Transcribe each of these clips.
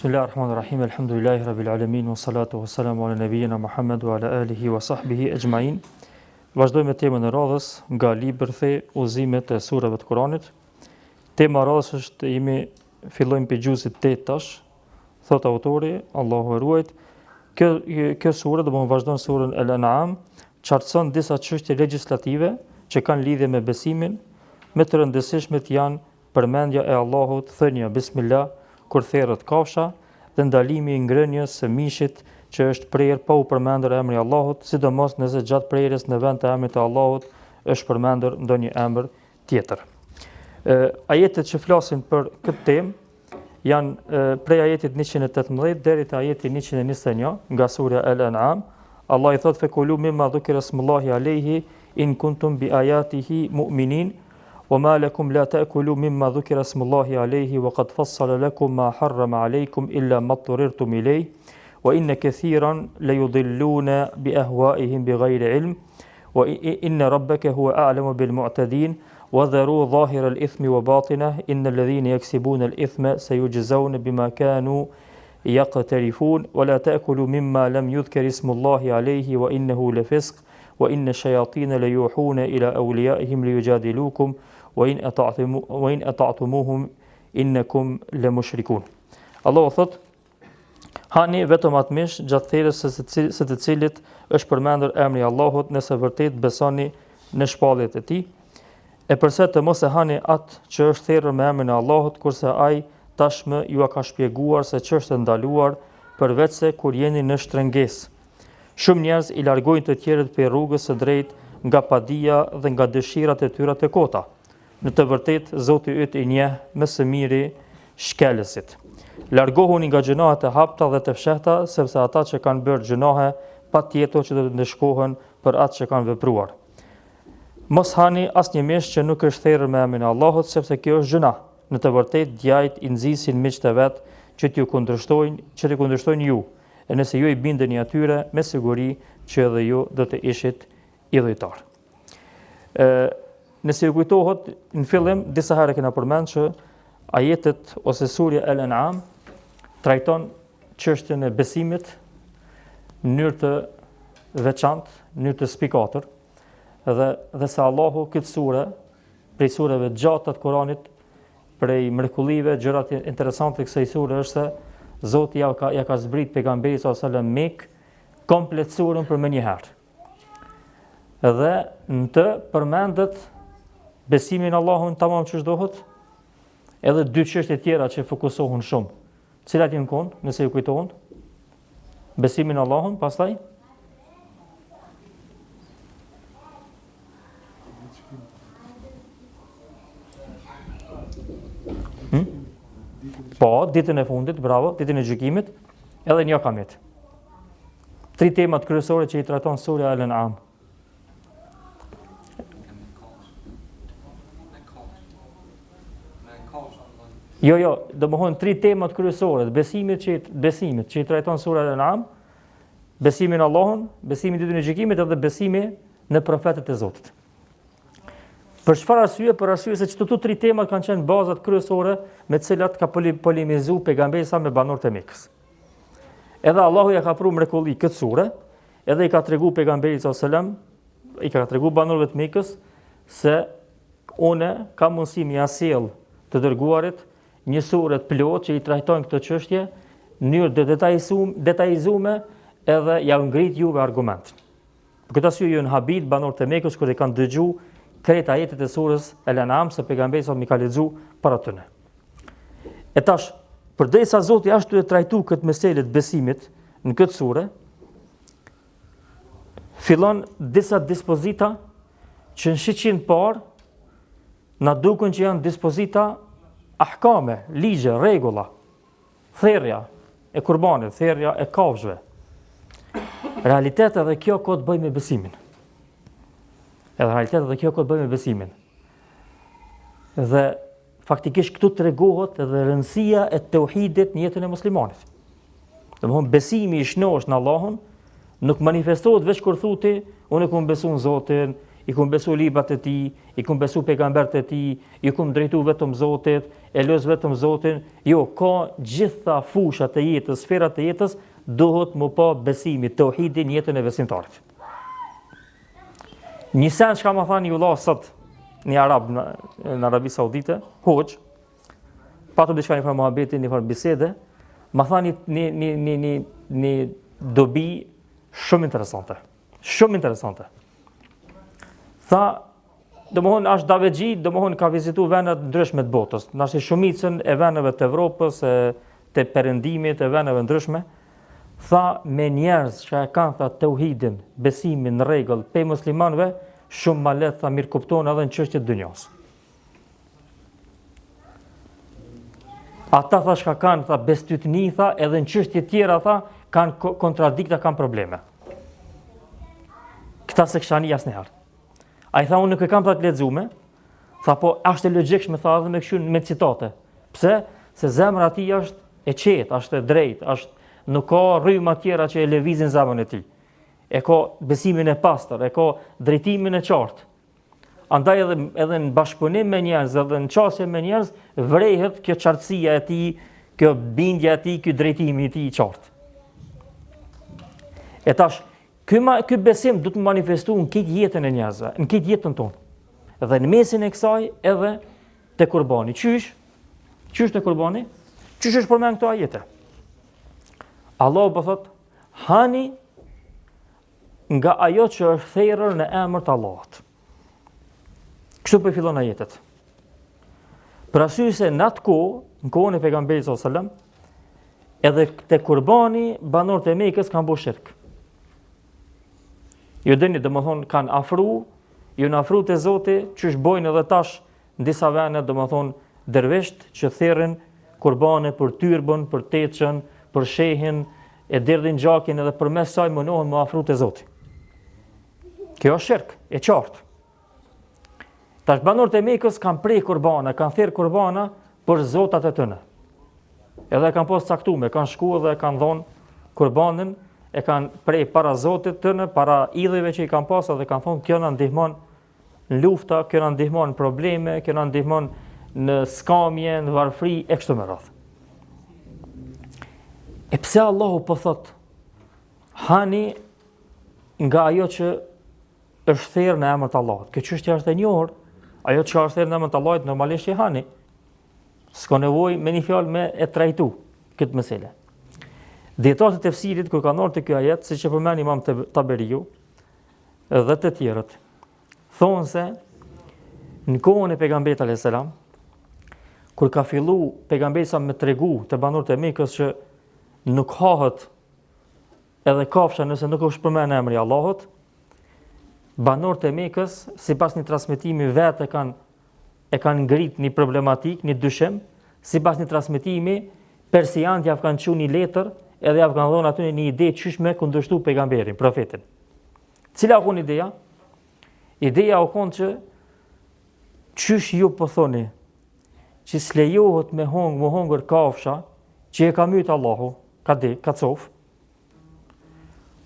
Bismillahirrahmanirrahim. Alhamdulillahi rabbil alamin wa salatu wa salamu ala nabiyyina Muhammad wa ala alihi wa sahbihi ajma'in. Vazhdojmë me temën e radhës nga libri Udhëzimet e surave të Kuranit. Tema e radhës është fillojmë pe gjusit 8 tash. Thot autori, Allahu e ruajt, kjo sure do të vazhdon surën Al-An'am, qartëson disa çështje legjislative që kanë lidhje me besimin, me të rëndësishmet janë përmendja e Allahut, thënia Bismillah kur therrët kafsha dhe ndalimi i ngrënies së mishit që është prerë pa u përmendur emri i Allahut, sidomos nëse gjatë prerjes në vend të emrit të Allahut është përmendur ndonjë emër tjetër. Ajetet që flasin për këtë temë janë prej ajetit 118 deri te ajeti 121 nga surja Al-An'am. Allah i thot fekulu mimma dhukira smullahi alayhi in kuntum bi ayatihi mu'minin. وما لكم لا تأكلوا مما ذكر اسم الله عليه وقد فصل لكم ما حرم عليكم إلا ما اضطررتم إليه وإن كثيرا ليضلون بأهوائهم بغير علم وإن ربك هو أعلم بالمعتدين وذروا ظاهر الإثم وباطنه إن الذين يكسبون الإثم سيجزون بما كانوا يقترفون ولا تأكلوا مما لم يذكر اسم الله عليه وإنه لفسق وإن الشياطين ليوحون إلى أوليائهم ليجادلوكم وإن أطعتموهم إنكم لمشركون. Allahu thot, hani vetëm atë mish gjatë therrjes së të cilit është përmendur emri i Allahut nëse vërtet besoni në shpalljet e tij. E përse të mos e hani atë që është therrur me emrin e Allahut, kurse ai tashmë ju ka shpjeguar se ç'është ndaluar, përveç se kur jeni në shtrengesë. Shumë njerëz i largojnë të tjerët për rrugës së drejtë nga padia dhe nga dëshirat e tyre të kota. Në të vërtetë Zoti yt i njeh më së miri shkelësit. Largohuni nga gjunahet e hapta dhe të fshehta, sepse ata që kanë bërë gjunahe patjetër që do të ndeshkohen për atë që kanë vepruar. Mos hani asnjë mish që nuk është therrur me emrin e Allahut, sepse kjo është gjuna. Në të vërtetë djajt i nxisin miqtë e vet që t'ju kundërshtojnë ju. E nëse ju i bindeni atyre, me siguri që edhe ju do të ishit idhujtar. Nëse ju kujtohet, në fillim disa herë kena përmend që ajetet ose surja Al-An'am trajton çështjen e besimit në mënyrë të veçantë, në mënyrë të spikatër, dhe se Allahu këtë sure, prej sureve të gjata të Kuranit, prej mrekullive, gjërat interesante kësaj sure është se Zoti ja ka zbrit pejgamberit sallallahu alajhi wasallam Mekë komplet surën për më një herë. Dhe në të përmendet besimin Allahun tamam që ç'dohet, edhe dy çështje tjera që fokusohen shumë. Cilat janë kon, nëse ju kujtohen? Besimin Allahun, pastaj Po, ditën e fundit, bravo, ditën e gjykimit, edhe një kamit. 3 temat kryesore që i trajton surja Al-An'am. Jo, domethënë 3 temat kryesore të besimit që i trajton sura Al-An'am, besimin në Allahun, besimin në ditën e gjykimit edhe besimi në profetët e Zotit. Për çfarë arsye? Për arsye se këto 3 temat kanë qenë bazat kryesore me të cilat ka polemizuar pejgamberi sa me banorët e Mekës. Edhe Allahu ja ka pru mrekulli këtë sure, edhe i ka treguar pejgamberit sallallahu alajhi wasallam, i ka treguar banorëve të Mekës se unë kam mundësi mi sjell të dërguarit një sure të plot që i trajtojnë këtë çështje në mënyrë detajzuar edhe ja ngrit juve argument. Për këtë arsye janë habit banorët e Mekës kur i kanë dëgjuar krejt ajetet e surës Al-An'am se pejgamberi sa mi ka lexuar para tyre. E tash, përderisa Zoti ashtu e trajtu këtë meselë të besimit në këtë sure, fillon disa dispozita që në shiqin parë na duken që janë dispozita ahkame, ligje, rregulla, therrja e kurbanit, therrja e kafshëve. Realiteti edhe kjo ka të bëjë me besimin. Dhe faktikisht këtu tregohet edhe rëndësia e tauhidit në jetën e muslimanit. Domthonë besimi i shnosh në Allahun nuk manifestohet veç kur thotë unë kam besuar në Zotin, i kum besu librat e tij, i kum besu pejgambert e tij, i kum drejtu vetëm Zotit, e lëz vetëm Zotin. Jo, ka gjitha fushat e jetës, sferat e jetës, duhet më pa besimi, tauhidin në jetën e besimtarit. Një sen që ka më thani ullah sot, një arab në Arabi Saudite, hoq, patëm diçka një farë muhabeti, një farë bisede, më thani një dobi shumë interesante. Shumë interesante. Tha, domthon është Daveçi, domthon ka vizitu vende të ndryshme të botës. Nashë shumicën e vendeve të Evropës, të perëndimit, e vendeve ndryshme. Tha, me njerëz që e kanë tha tauhidin, besimin në rregull, pe muslimanëve, shumë ma lehtë tha mirë kupton edhe në çështjet e dunjos. Ata tha shka kanë tha bestytni tha edhe në çështje tjera tha kanë kontradikta, kanë probleme. Këta se kësha një asnjëherë. A i tha unë nuk e kam të lexuar, tha po është e logjikshme tha edhe me kështu me citate. Pse? Se zemra e tij është e qetë, është e drejtë, nuk ka rryma tjera që e lëvizin zemrën e tij. E ka besimin e pastër, e ka drejtimin e qartë. Andaj edhe në bashkëpunim me njerëz, edhe në qasje me njerëz, vrehet kjo qartësia e tij, kjo bindja e tij, ky drejtimi i tij i qartë. E tash, ky besim du të manifestu në këtë jetën e njerëzve, në këtë jetën tonë. Dhe në mesin e kësaj edhe te kurbani. Qysh te kurbani? Qysh është përmend këto ajete? Allahu po thot, hani nga ajo që është therrur në emër të Allahut. Kështu po fillon ajetet. Për arsye se në atë kohë, në kohën e pejgamberit sallallahu alajhi wasallam, edhe te kurbani banorët e Mekës kanë bërë shirk. Jo dini, domethënë kanë afru te Zoti, çish bojnë edhe tash në disa vende, domethënë dervisht që therrin kurbane për tyrbën, për teçën, për shehin, e derdhin gjakin edhe përmes saj munohen më afru te Zoti. Kjo është shirk, e qartë. Tash banorët e Mekës kanë prej kurbana, kanë thirr kurbana për zotat e tyre. Edhe kanë pas caktuar, kanë shkuar dhe kanë dhënë kurbanin, e kanë prej para Zotit tyre, para idhujve që i kanë pasur dhe kanë thonë kjo na ndihmon në lufta, kjo na ndihmon në probleme, kjo na ndihmon në skamje, në varfëri e kështu me radhë. E pse Allahu po thot hani nga ajo që është thirrë në emër të Allahut? Kjo çështje është e njohur. Ajo që është thirrë në emër të Allahut normalisht i hani. S'ka nevojë me një fjalë me e trajtu këtë meselë. Dietarët e tefsirit kur kanë ardhur te ky ajet, siç e përmend Imam Taberiu dhe të tjerët, thonë se në kohën e pejgamberit alayhis salam, kur ka fillu pejgamberi sa me tregu te banorët e Mekës që nuk hahet edhe kafsha nëse nuk është përmend emri i Allahut, banorët e Mekës, sipas një transmetimi vetë e kanë ngrit një problematik, një dyshim, sipas një transmetimi, persianët ja kanë çuar një letër edhe ja kanë dhënë aty një ide çish me kundërshtu pejgamberin, profetin. Cila u kon ideja? Ideja u kon që çish ju po thoni që s'lejohet me hongër kafsha që e ka myt Allahu, ka cof.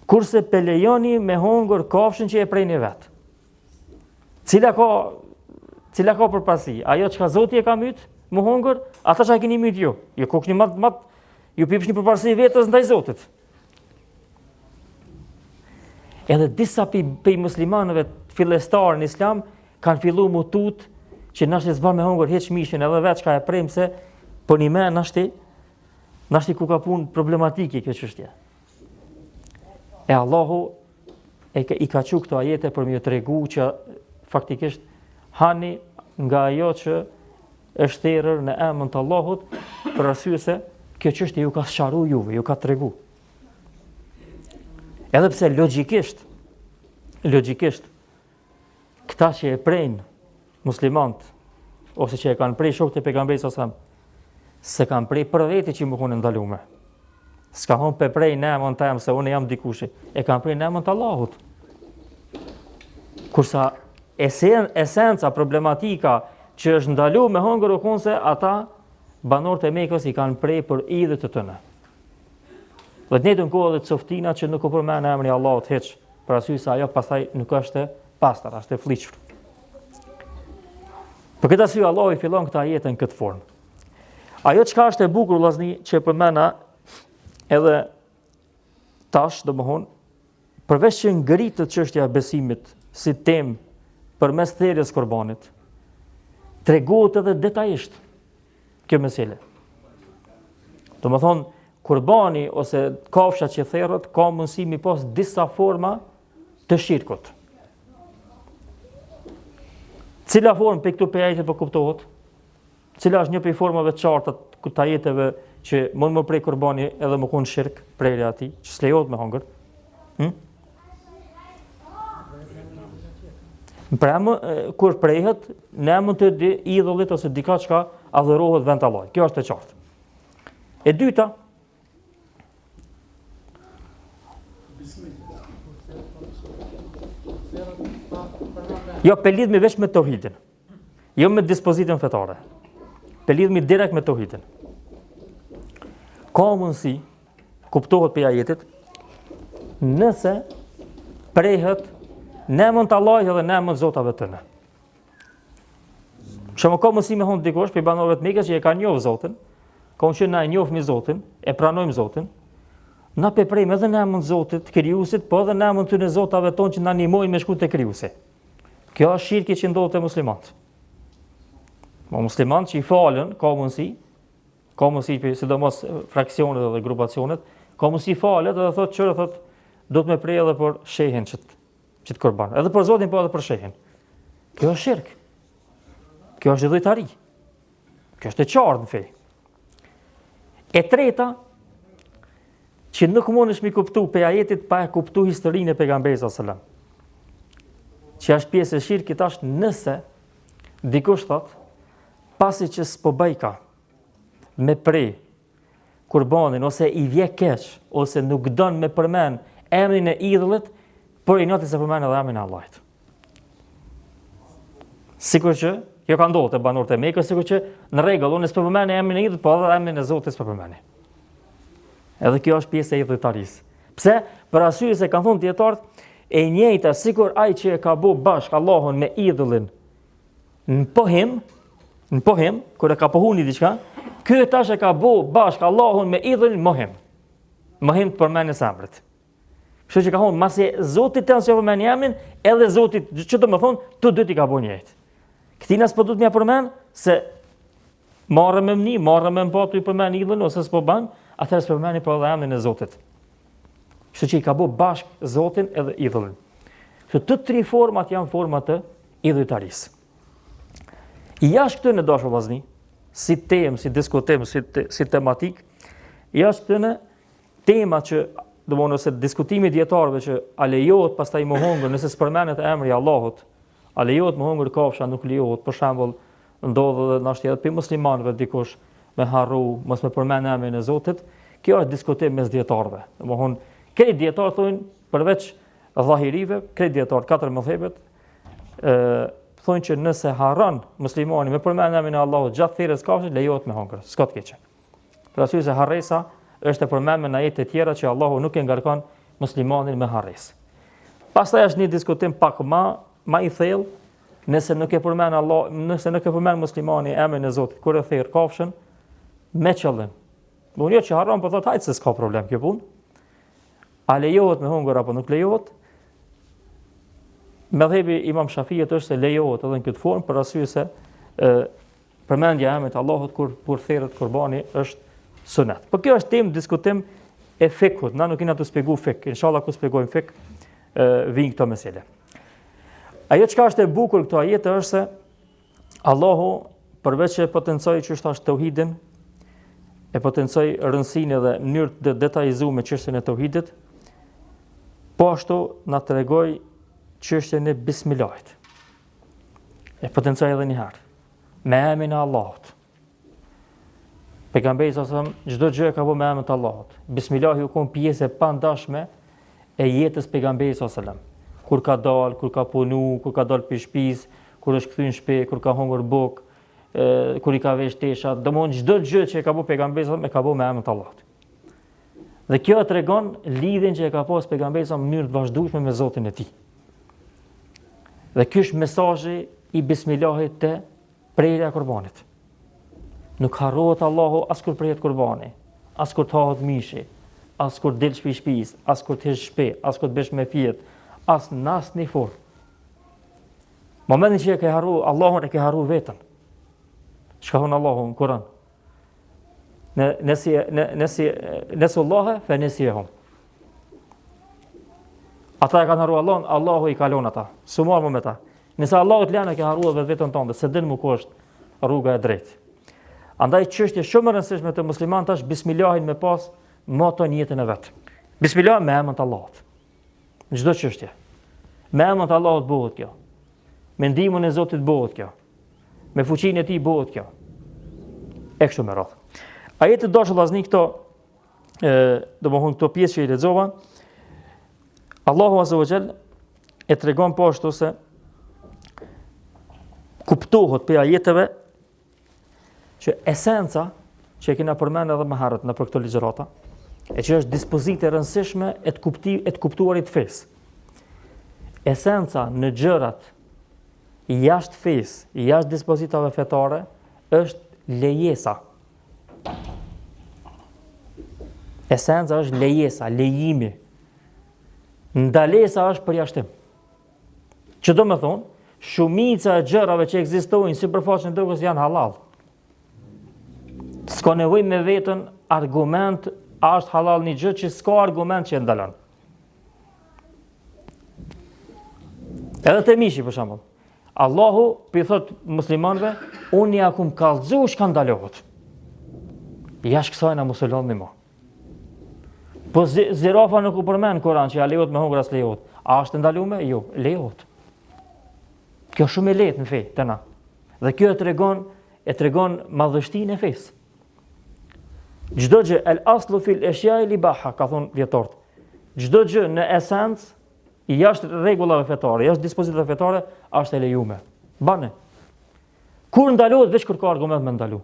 Kurse pe lejoni me hongër kafshën që e prejni vetë. Cila ka përpasi? Ajo që ka Zoti e ka myt, më hongër, ata që a keni myt ju. Ju kokni ju pipsh një përparsi vetës ndaj Zotit. Edhe disa pej muslimanëve fillestarë në Islam kanë fillu mu tut që nashti zban me hongër heq mishin edhe vetë që ka e prejmë se po një me nashti ku ka pun problematike kjo çështje. E Allahu i ka qu këto ajete për më tregu që faktikisht hani nga ajo që është thirrur në emrin të Allahut, për arsye se kjo çështje ju ka sqaruar juve, ju ka tregu. Edhe pse logjikisht këta që e prejnë muslimant ose që e kanë prej shokët e pejgamberit sallallahu alajhi wasallam, se kanë prej për veti që më kanë ndaluar. S'ka thonë pe prej në emën të se unë jam dikushi, e kanë prej në emën të Allahut. Kursa esenca, problematika që është ndalu me hongër u konë se ata banorët e Mekës i kanë prej për idhët të tëne. Dhe të njëjtën kohë dhe të softina që nuk u përmend emri Allahut hiç, për arsye se ajo pastaj nuk është pastër, është e fliqur. Për këtë arsye Allahu I fillon këtë ajet në këtë formë. Ajo çka është e bukur vëllazni që përmenda edhe tash, domthon, përveç që ngritet çështja e besimit si temë përmes thirrjes kurbanit, tregohet edhe detajisht kjo mesele. Domethën kurbani ose kafsha që therrët ka mundësi mi pas disa forma të shirkut. Cila formë për këtu për ajeteve kuptohet? Cila është një për formave të qarta të ajeteve që mund më prej kurbani edhe më konë shirk prej ati, që s'lejohet me hangër? Kur prejhet, ne mund të idhullit ose dika çka adhurohet vend Allahut. Kjo është e qartë. E dyta, jo, për lidhmi veç me tauhidin. Jo me dispozitën fetare. Për lidhmi direkt me tauhidin. Ka mundësi, kuptohet për ajetit, nëse prehet ne mund të Allahit edhe ne mund zotave të ne. Që më ka mundësi me thonë dikush, për I banorëve të Mekës që e ka njohë Zotin, ka unë që na e njohëmi Zotin, e pranojmë Zotin, na peprejmë edhe ne mund Zotit, krijuesit, po edhe ne mund të në zotave tonë që na ndihmojnë me shku te krijuesi. Kjo është shirki që ndodhet te muslimanët. Muslimanët që I falën, ka mundësi, sidomos fraksionet dhe grupacionet, ka mundësi falet edhe thotë do të me prej edhe për shehin që të kurban. Edhe për Zotin, po edhe për shehin. Kjo është shirk. Kjo është idhujtari. Kjo është e qartë në fe. E treta, që nuk mundesh mi kuptu pe ajetit pa e kuptu historinë e pejgamberit sallallahu alajhi wasallam. Që është pjesë e shirkit është nëse dikush thot, pasi që s'po bëjka me prej kurbanin ose I vje keq ose nuk don me përmend emrin e idhullit, por I noti se përmend edhe emrin e Allahit. Sikur që kjo ka ndodhur te banorët e Mekës, sikur që në rregull, unë s'po përmend emrin e idhullit, po edhe emrin e Zotit s'po përmend. Edhe kjo është pjesë e idhujtarisë. Pse? Për arsye se kanë thonë dietarët, e njëjta sikur ai që e ka bu bashk Allahun me idhullin në pohim, kur e ka pohuni diçka, ky tash e ka bu bashk Allahun me idhullin mohim. Mohim të përmendjes emrit. Kështu që ka thonë, masi Zoti të nësë përmend emrin, edhe Zoti, që do më thonë, të dy t'i ka bu njëjtë. Këtina s'po du t'mja përmend, se marrë me mni, marrë me mpa t'u përmend idhullin, ose s'po ban, atëherë s'po përmeni për edhe emrin e Zotit. Kështu që I ka bu bashk Zotin edhe idhullin. Kështu të tri format janë format të idhujtarisë. Jashtë këtyne dashur vëllazni, si temë, si diskutim, si tematik, jashtë këtyne tema që, domthonë ose diskutimi dietarëve që a lejohet pastaj më hongër nëse s'përmendet emri I Allahut, a lejohet më hongër kafsha, nuk lejohet, për shembull, ndodh edhe nashti edhe për muslimanëve dikush me harru, mos me përmend emrin e Zotit, kjo është diskutim mes dietarëve. Domthonë, krejt dietarë thonë përveç dhahirive, krejt dietarë katër mëdhëbet, thonë që nëse harron muslimani me përmend emrin e Allahut gjatë thirrjes kafshës, lejohet me hongër, s'ka të keqe. Për arsye se harresa është e përmendur në ajete të tjera që Allahu nuk e ngarkon muslimanin me harresë. Pastaj është një diskutim pak më I thellë, nëse nuk e përmend muslimani emrin e Zotit kur e thirr kafshën me qëllim. Do jo që harron, po thotë hajt se s'ka problem kjo punë. A lejohet me hongër apo nuk lejohet? Mëdhëbi Imam Shafiut është se lejohet edhe në këtë formë për arsye se përmendja e emrit të Allahut kur thirret kurbani është sunet. Po kjo është temë diskutim e fikut. Na nuk kena të shpjegoj fik. Inshallah kur shpjegojmë fik vijnë këto mesele. Ajo çka është e bukur këto ajete është se Allahu përveç që potencoi që është tauhidin, e potencoi rëndësinë dhe mënyrë të detajzuar me çështjen e tauhidit, po ashtu na tregoi çështjen e bismillahit. E potencoi edhe një herë me emrin e Allahut. Pejgamberi sa çdo gjë ka bërë me emrin e Allahut. Bismillahi u kon pjesë e pandashme e jetës pejgamberit sa. Kur ka dal, kur ka punu, kur ka dal për shtëpis, kur është kthy në shtëpi, kur ka hungur buk, kur I ka vesh tesha, domthonjë çdo gjë që e ka bërë pejgamberi e ka bërë me emrin e Allahut. Dhe kjo tregon lidhjen që e ka pas pejgamberi në mënyrë të vazhdueshme me Zotin e tij. Dhe ky është mesazhi i bismillahit të prerja e kurbanit. Nuk harrohet Allahu as kur prehet kurbani, as kur thahet mishi, as kur del shtëpis, as kur të shpe, as kur të bësh me fjet, as nas në formë. Momentin që e ke harru, Allahun e ke harru vetën. Çka thon Allahu në Kur'an? Nësi Allahe, fe nesihum. Ata e kanë harru Allahun, Allahu i kalon ata. Su marrë me ta. Nëse Allahu të lënë, ke harru edhe vetën tënde, se din mu ku është rruga e drejtë. Andaj çështje shumë e rëndësishme të muslimanit është bismillahin me pas moto në jetën e vet. Bismillah me emrin të Allahut. Në çdo çështje. Me emrin të Allahut bëhet kjo. Me ndihmën e Zotit bëhet kjo. Me fuqinë e tij bëhet kjo. E kështu me radhë. Ajeti dashur vllazni këto domethënë këto pjesë që i lexova, Allahu Azza wa Jall e tregon po ashtu se kuptohet për ajeteve që esenca që e kena përmend edhe më herët në për këto ligjërata, e që është dispozitë e rëndësishme e të kuptuarit fesë. Esenca në gjërat jashtë fesë, jashtë dispozitave fetare, është lejesa. Esenca është lejesa, lejimi. Ndalesa është përjashtim. Që do me thonë, shumica e gjërave që ekzistojnë sipërfaqen e tokës janë halal. S'ka nevojë me vetën argument, a është halal një gjë që s'ka argument që e ndalon. Edhe te mishi për shembull. Allahu i thot muslimanëve, unë ja kum kallëzu çka ndalohet. Jashtë kësaj na mos e lëni më. Po zirafa nuk u përmend Kur'an që ja lejohet me hongër as lejohet. A është ndaluar? Jo, lejohet. Kjo shumë e lehtë në fe tëna. Dhe kjo e tregon madhështinë e fesë. Çdo gjë el aslu fil ashya'i libaha, ka thon dietarët. Çdo gjë në esencë jashtë rregullave fetare, jashtë dispozitave fetare është e lejuar. Bane. Kur ndalohet veç kur ka argument me ndalu.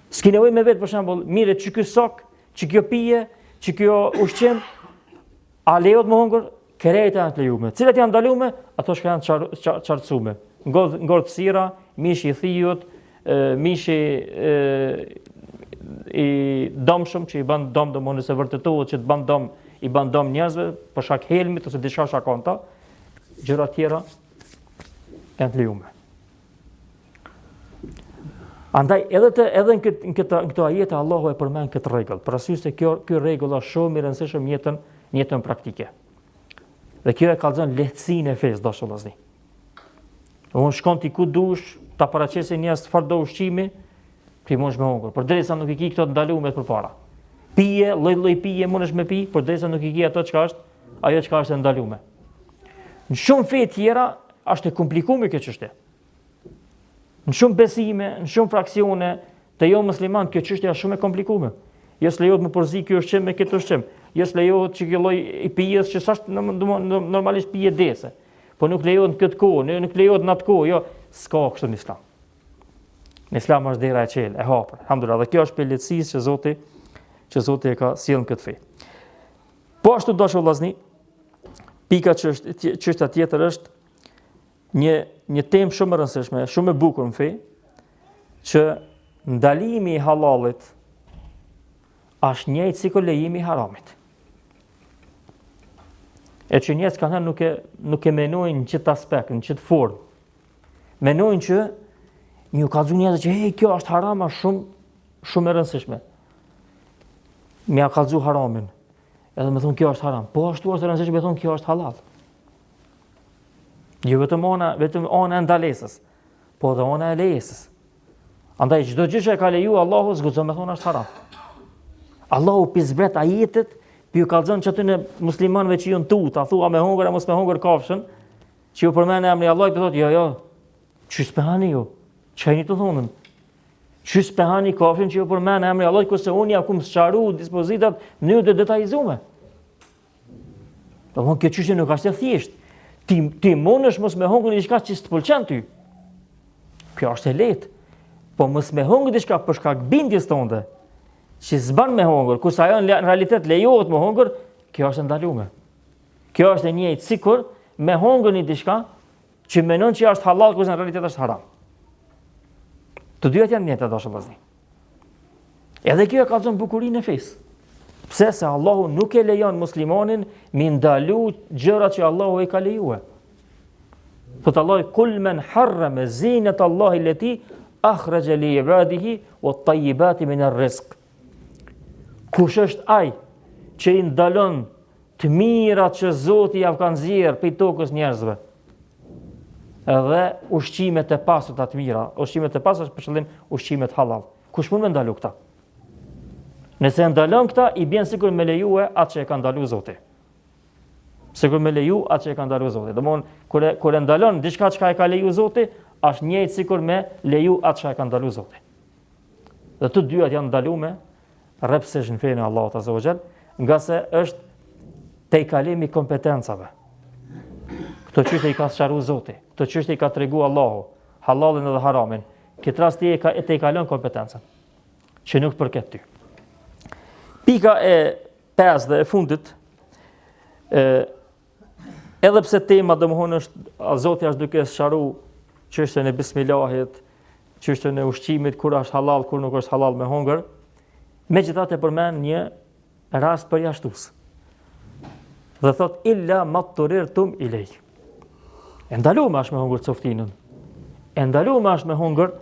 S'ke nevojë me vetë për shembull, mire që ky sok, që kjo pije, që kjo ushqim, a lejohet me hongër? Krejt janë të lejuar. Cilat janë ndaluar? Ato që janë qartësuar. Ngordh sira, mishi i thijut, mishi i domshëm që i bën dom domosdoshmë se vërtetohet që të bën dom, i bën dom njerëzve për shkak helmit ose diçka shakonta, gjëra tjera janë të lejuar. Andaj edhe në këto ajete Allahu e përmend këtë rregull. Për arsye se ky rregull është shumë i rëndësishëm në jetën praktike. Dhe kjo e kallzon lehtësinë e fesë dashur vëllazë. Unë shkon ti ku dush, ta paraqesë njerëz çfarë do ushqimi, ti mundesh me hongër. Përderisa nuk i ki këto të ndaluara përpara. Pije, lloj pije mundesh me pi, përderisa nuk i ki ato çka është, ajo çka është e ndaluar. Në shumë fe tjera është e komplikuar kjo çështje. Në shumë besime, në shumë fraksione të jo musliman, kjo çështje është shumë e komplikuar. Jo s'lejohet me porzi ky ushqim me këtë ushqim. Jo s'lejohet që kjo lloj i pijes që s'është normalisht pije dese. Po nuk lejohet në këtë kohë, nuk lejohet në atë kohë, jo, s'ka kështu në Islam. Në Islam është dera e qelë, e hapur. Alhamdulillah, dhe kjo është për lehtësisë që Zoti e ka sjellën këtë fe. Po ashtu dashur vëllazni, pika çështja tjetër është një temë shumë e rëndësishme, shumë e bukur në fe, që ndalimi i halalit është njëjtë sikur lejimi i haramit. E që njerëzit kanë thënë nuk e menojnë në çet aspekt, në çet formë. Menojnë që ju ka thënë njerëzit që kjo është harama shumë e rëndësishme. Mi ka kallzu haramin. Edhe më thonë kjo është haram. Po ashtu është e rëndësishme të thonë kjo është halal. Jo vetëm ona e ndalesës, po edhe ona e lejesës. Andaj çdo gjë që e ka leju Allahu zguxon me thonë është haram. Allahu pizbret ajetet, pi ju kallzon që aty në muslimanëve që janë tuta, thua me hongër, mos me hongër kafshën, që ju përmend emri Allahut, po thotë jo, çu spehani ju. Çajini të thonën. Çu spehani kafshën që ju përmend emri Allahut, kurse unë ja kum sqaruar dispozitat në mënyrë të detajzuar. Domthonjë kjo çështje nuk është e thjeshtë. Ti mundesh mos me hongër diçka që s'të pëlqen ty. Kjo është e lehtë. Po mos me hongër diçka për shkak bindjes tënde, që s'ban me hongër, kurse ajo në realitet lejohet me hongër, kjo është ndaluar. Kjo është e njëjtë sikur me hongër një diçka që menon që është halal kurse në realitet është haram. Të dyat janë njëjta dashur vëllezër. Edhe kjo e ka thënë bukurinë e fesë. Pse se Allahu nuk e lejon muslimanin mi ndalu gjërat që Allahu i ka lejuar. Thot Allah, kul men harrama zinat Allahi allati akhraja li ibadihi wat-tayyibati min ar-rizq. Kush është ai që i ndalon të mirat që Zoti ja ka nxjerr prej tokës njerëzve, edhe ushqimet e pasura të mira, ushqimet e pasura për qëllim ushqimet halal. Kush mund të ndalu këta? Nëse ndalon këta, i bën sikur me lejue atë që e ka ndaluar Zoti. Sikur me leju atë që e ka ndaluar Zoti. Domthon kur e ndalon diçka që e ka lejuar Zoti, është njëjtë sikur me leju atë që e ka ndaluar Zoti. Dhe të dyat janë ndaluar rrepsesh në fenë e Allahut Azza wa Jall, nga se është te i kalimi kompetencave. Këto çështje i ka sqaruar Zoti, këto çështje i ka treguar Allahu, halalin dhe haramin. Këtë rast te i kalon kompetencën, që nuk përket ty. Pika e 5 dhe e fundit, edhe pse tema domthonë është Zoti është duke sqaruar çështjen e bismillahit, çështjen e ushqimit, kur është halal, kur nuk është halal me hongër, megjithatë përmend një rast përjashtues. Dhe thot illa matturirtum ilay. E ndaluar është me hongër coftinën. E ndaluar është me hongër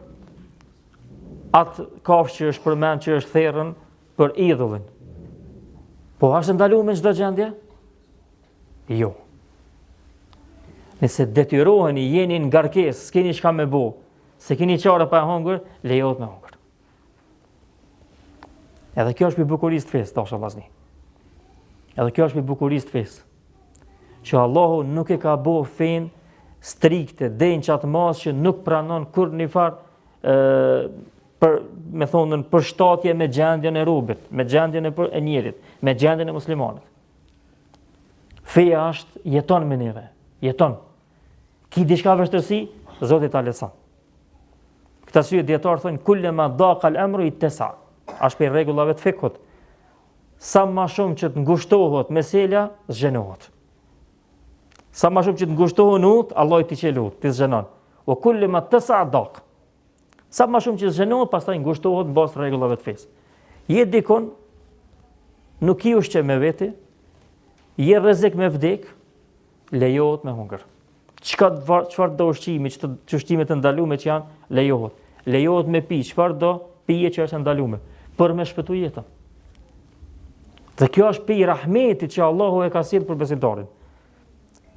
atë kafshë që është përmend që është therrën për idhullin. Po është ndaluar me çdo gjendje? Jo. Nëse detyroheni, jeni në ngarkesë, s'keni çka me bë, se keni çare pa hongër, lejohet me hongër. Edhe kjo është për bukurisë të fesë, dashur vëllezër. Edhe kjo është për bukurisë të fesë. Që Allahu nuk e ka bë fen strikte, dençat mas që nuk pranon kur një farë për me thonën përshtatje me gjendjen e robit, me gjendjen e njerit, me gjendjen e muslimanit. Feja është jeton me neve, jeton. Ki diçka vështërsi, Zoti ta lehtëson. Këtë arsye dietar thonë kullama daqa al-amru ittasa. Është për rregullave të fikut. Sa më shumë që të ngushtohet mesela, zgjenohet. Sa më shumë që të ngushtohen ut, Allah i t'i qelut, t'i zgjenon. O kullama tasa daq. Sa më shumë që zgjenohet, pastaj ngushtohet në bazë të rregullave të fesë. Je dikon, nuk i ushqe me veti, je rrezik me vdek, lejohet me hungër. Çfarë do ushqimi, që ushqimet e ndaluara që janë, lejohet. Lejohet me pi, çfarë do pije që është ndaluar, për me shpëtu jetën. Dhe kjo është pi rahmetit që Allahu e ka sjellë për besimtarin.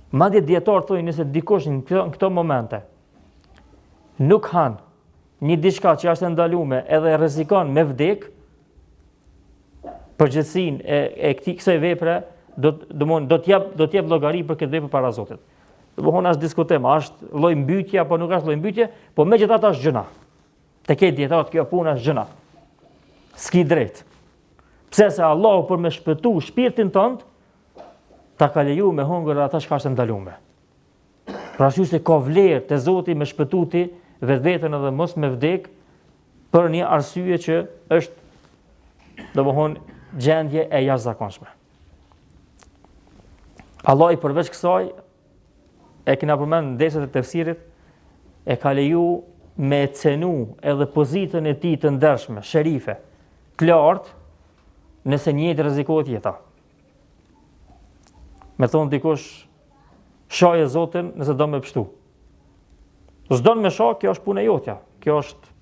Madje dietar thonë nëse dikush në këto momente nuk han një diçka që është ndaluar edhe rrezikon me vdek, përgjegjësinë e kësaj vepre do të jap llogari për këtë vepër para Zotit. Domthonë as diskutim, është lloj mbytje apo nuk është lloj mbytje, po megjithatë është gjëna. Te ke dietar kjo puna është gjëna. S'ki drejt. Pse se Allahu për me shpëtu shpirtin tënd ta ka lejuar me hongër ata që është ndaluar. Pra ashtu se ka vlerë te Zoti me shpëtuti vetveten edhe mos me vdek për një arsye që është domthonë gjendje e jashtëzakonshme. Allah i përveç kësaj e kena përmend në deset e tefsirit, e ka leju me cenu edhe pozitën e tij të ndershme, sherife, të lartë, nëse njëjtë rrezikohet jeta. Me thonë dikush, shaje Zotin nëse do me pështu. S'do me shah, kjo është punë e jotja. Kjo është.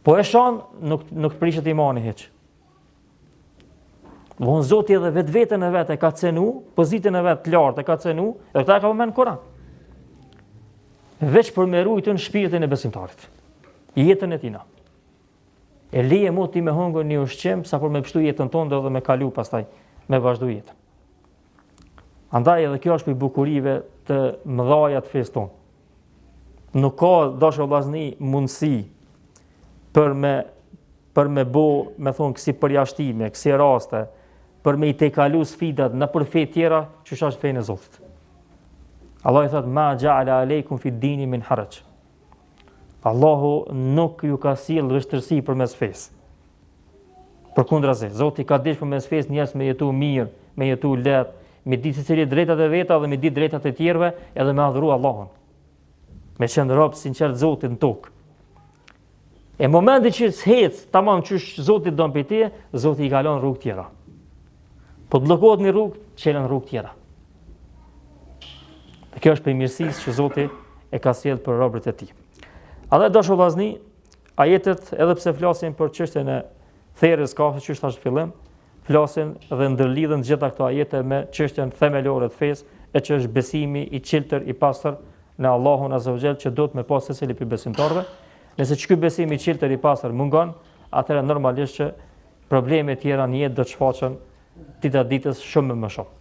Po e shan, nuk prishet imani hiç. Von Zoti edhe vetveten e vet e ka cenu, pozitën e vet të lartë e ka cenu, dhe këta e ka përmend në Kur'an. Veç për me ruajtur shpirtin e besimtarit. Jetën e tina. E leje mo ti me hongër një ushqim sa për me pështu jetën tonë dhe me kalu pastaj me vazhdu jetën. Andaj edhe kjo është për bukurive të mëdhaja të fesë tonë. Nuk ka dashur vllazni mundësi për me bo, me thonë kësi përjashtime, kësi raste, për me i te kalu sfidat në për fe tjera që është fejnë e Zotit. Allah i thëtë, ma gja'ala alejkum fi dini min haraj. Allahu nuk ju ka sjellë vështirësi për mes fesë. Përkundrazi, Zoti ka dish për mes fesë njerëz me jetu mirë, me jetu lehtë, me ditë se cilit drejtat e veta dhe me ditë drejtat e tjerëve edhe me adhuru Allahun. me qenë rob sinqert Zotit në tokë. E momenti që s'hec, tamam qysh Zoti don prej teje, Zoti i kalon rrugë tjera. Po të bllokohet në rrugë, çelën rrugë tjera. Dhe kjo është për mirësisë që Zoti e ka sjellë për robërit e tij. Allë dashur vllazni, ajetet edhe pse flasin për çështjen e therrjes kafshë, që thash në fillim, flasin dhe ndërlidhen gjitha këto ajete me çështjen themelore të fesë, e që është besimi i qiltër i pastër në Allahun Azza wa Jall që do të me pas secili prej besimtarëve. Nëse ky besim i qiltër i pastër mungon, atëherë normalisht që probleme të tjera në jetë do të shfaqen dita ditës shumë më shumë.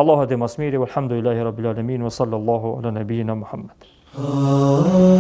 Allahu dhe mësmiri, walhamdulillahi rabbil alamin, wa sallallahu ala nabiyina Muhammad. Oh